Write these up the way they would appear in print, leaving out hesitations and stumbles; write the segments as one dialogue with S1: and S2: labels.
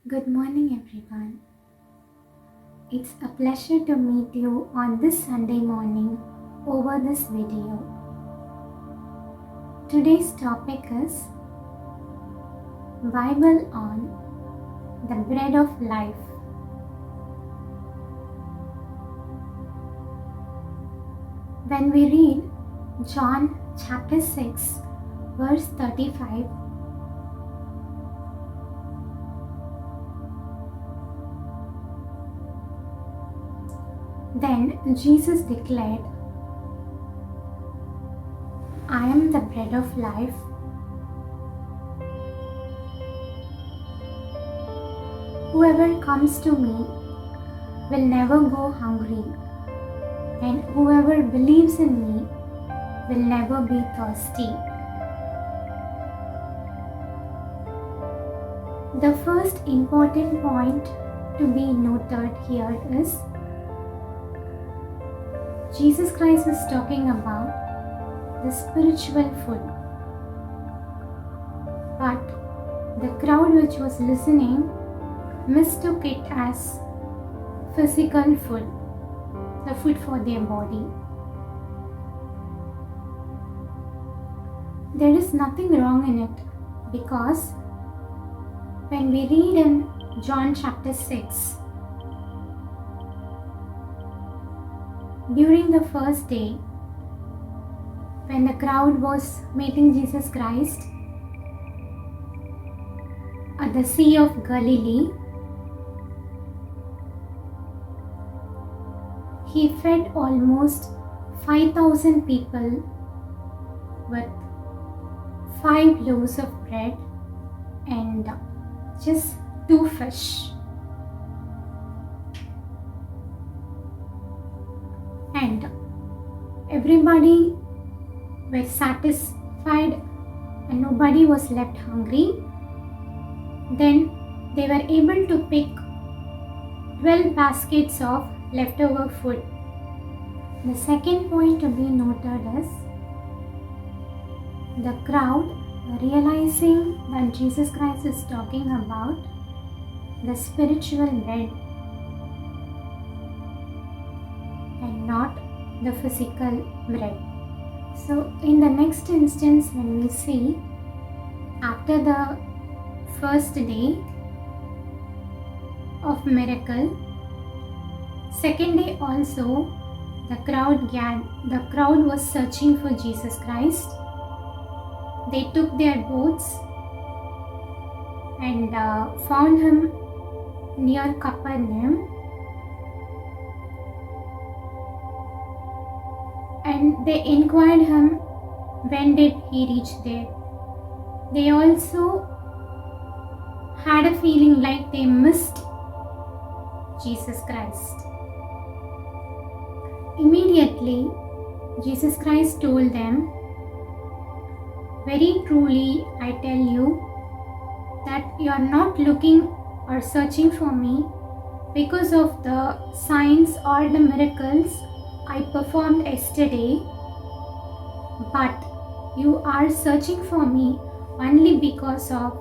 S1: Good morning, everyone. It's a pleasure to meet you on this Sunday morning over this video. Today's topic is Bible on the bread of life. When we read John chapter 6, verse 35, then Jesus declared, I am the bread of life. Whoever comes to me will never go hungry, and whoever believes in me will never be thirsty. The first important point to be noted here is Jesus Christ is talking about the spiritual food. But the crowd which was listening mistook it as physical food, the food for their body. There is nothing wrong in it because when we read in John chapter 6, during the first day, when the crowd was meeting Jesus Christ at the Sea of Galilee, he fed almost 5,000 people with 5 loaves of bread and just 2 fish. And everybody were satisfied and nobody was left hungry. Then they were able to pick 12 baskets of leftover food. The second point to be noted is the crowd realizing that Jesus Christ is talking about the spiritual bread and not the physical bread. So in the next instance, when we see after the first day of miracle, second day also the crowd was searching for Jesus Christ. They took their boats and found him near Capernaum, and they inquired him when did he reach there. They also had a feeling like they missed Jesus Christ. Immediately, Jesus Christ told them, very truly I tell you that you are not looking or searching for me because of the signs or the miracles I performed yesterday, but you are searching for me only because of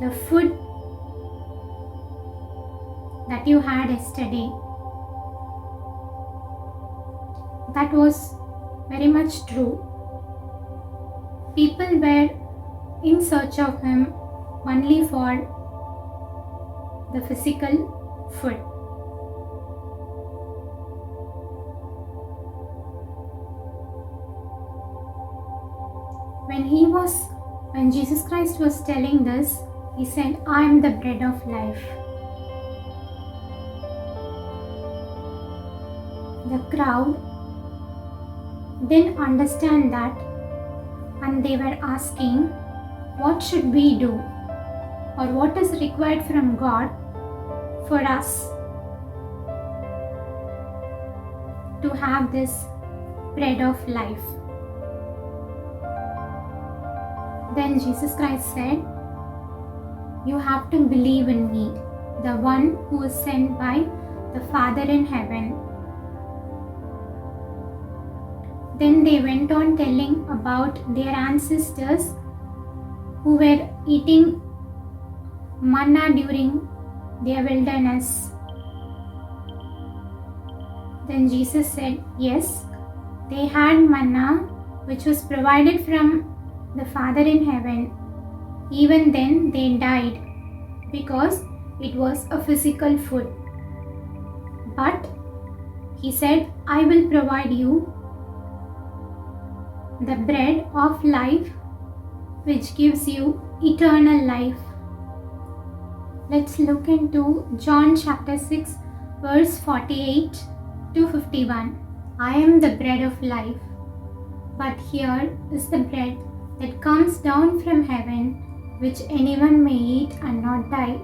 S1: the food that you had yesterday. That was very much true. People were in search of him only for the physical food. When Jesus Christ was telling this, he said, I am the bread of life. The crowd didn't understand that, and they were asking, what should we do, or what is required from God for us to have this bread of life? Then Jesus Christ said, you have to believe in me, the one who is sent by the Father in heaven. Then they went on telling about their ancestors who were eating manna during their wilderness? Then Jesus said, yes, they had manna which was provided from the Father in heaven. Even then they died because it was a physical food. But he said, I will provide you the bread of life which gives you eternal life. Let's look into John chapter 6 verse 48 to 51. I am the bread of life, but here is the bread that comes down from heaven, which anyone may eat and not die.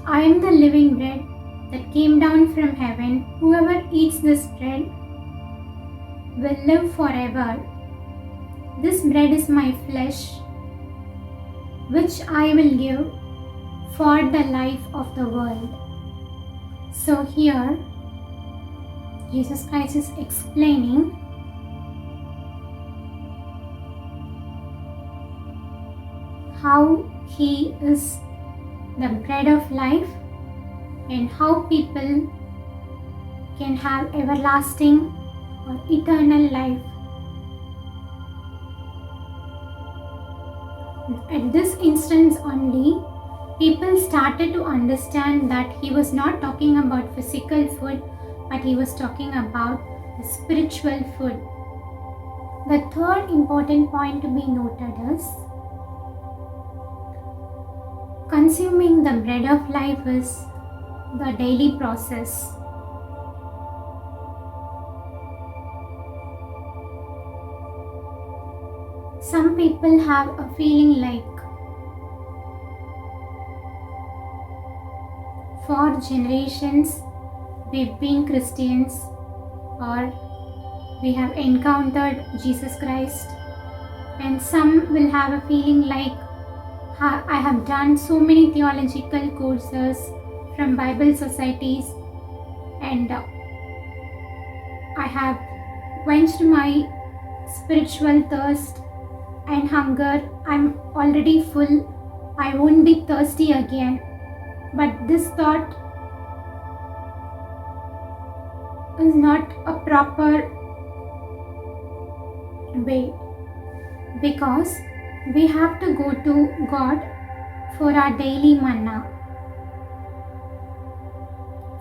S1: I am the living bread that came down from heaven. Whoever eats this bread will live forever. This bread is my flesh, which I will give for the life of the world. So here, Jesus Christ is explaining how He is the bread of life and how people can have everlasting or eternal life. At this instance only, people started to understand that He was not talking about physical food, but He was talking about the spiritual food. The third important point to be noted is consuming the bread of life is the daily process. Some people have a feeling like for generations we've been Christians or we have encountered Jesus Christ, and some will have a feeling like I have done so many theological courses from Bible societies and I have quenched my spiritual thirst and hunger. I'm already full. I won't be thirsty again. But this thought is not a proper way, because we have to go to God for our daily manna.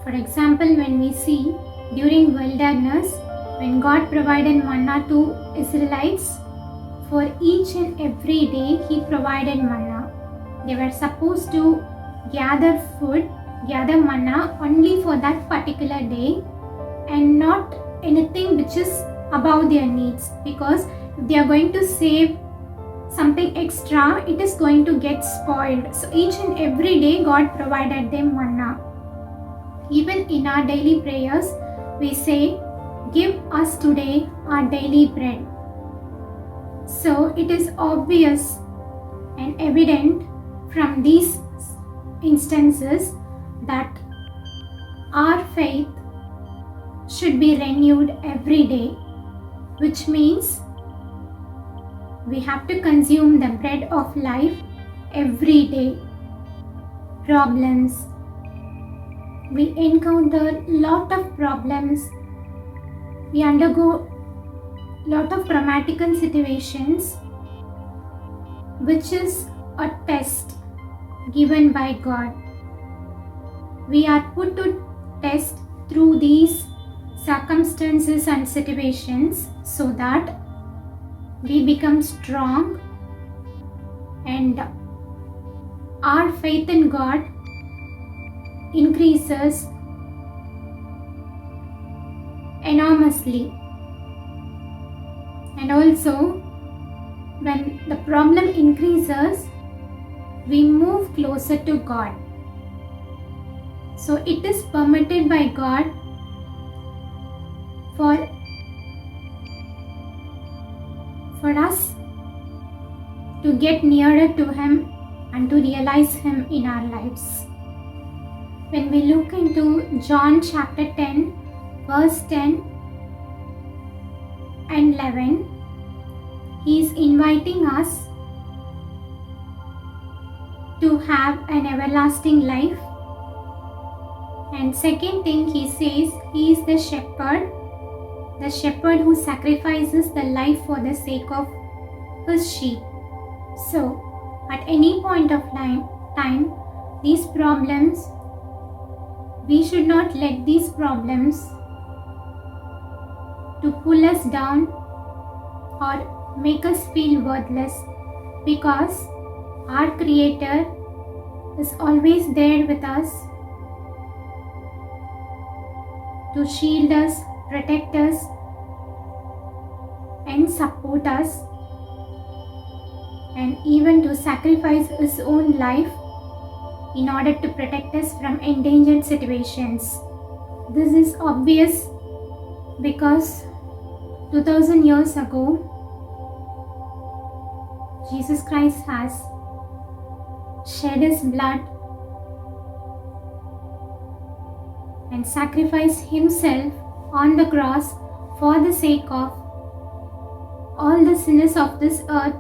S1: For example, when we see during wilderness, when God provided manna to Israelites, for each and every day He provided manna. They were supposed to gather manna only for that particular day and not anything which is above their needs, because if they are going to save something extra, it is going to get spoiled. So each and every day God provided them manna. Even in our daily prayers, we say, give us today our daily bread. So it is obvious and evident from these instances that our faith should be renewed every day, which means we have to consume the bread of life every day. Problems. We encounter lot of problems. We undergo lot of dramatical situations, which is a test given by God. We are put to test through these circumstances and situations so that we become strong and our faith in God increases enormously. And also, when the problem increases, we move closer to God. So it is permitted by God for us to get nearer to Him and to realize Him in our lives. When we look into John chapter 10, verse 10 and 11, He is inviting us to have an everlasting life. And second thing, he says he is the shepherd who sacrifices the life for the sake of his sheep. So, at any point of time, these problems, we should not let these problems to pull us down or make us feel worthless, because our Creator is always there with us to shield us, protect us, and support us, and even to sacrifice his own life in order to protect us from endangered situations. This is obvious because 2000 years ago, Jesus Christ has shed his blood and sacrificed himself on the cross for the sake of all the sinners of this earth,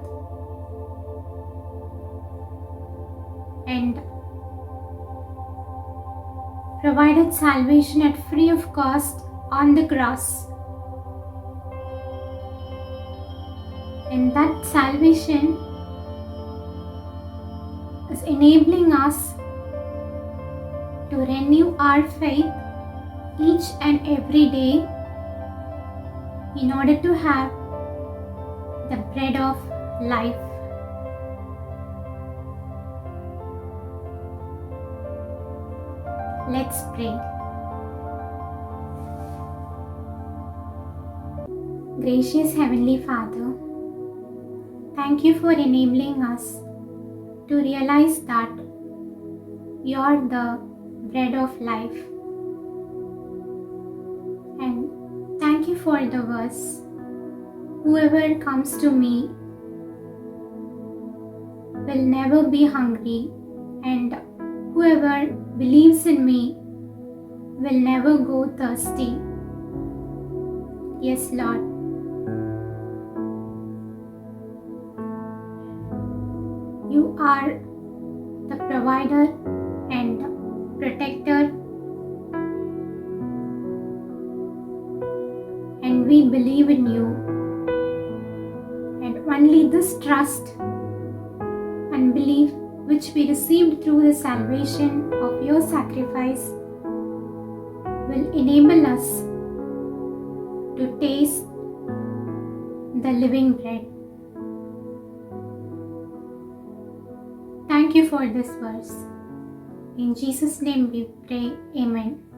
S1: and provided salvation at free of cost on the cross. And that salvation is enabling us to renew our faith each and every day in order to have the bread of life. Let's pray. Gracious Heavenly Father, thank you for enabling us to realize that you are the bread of life. And thank you for the verse, whoever comes to me will never be hungry, and whoever believes in me will never go thirsty. Yes, Lord. You are the provider and protector, and we believe in you. And only this trust and belief which we received through the salvation of your sacrifice will enable us to taste the living bread. Thank you for this verse. In Jesus' name we pray. Amen.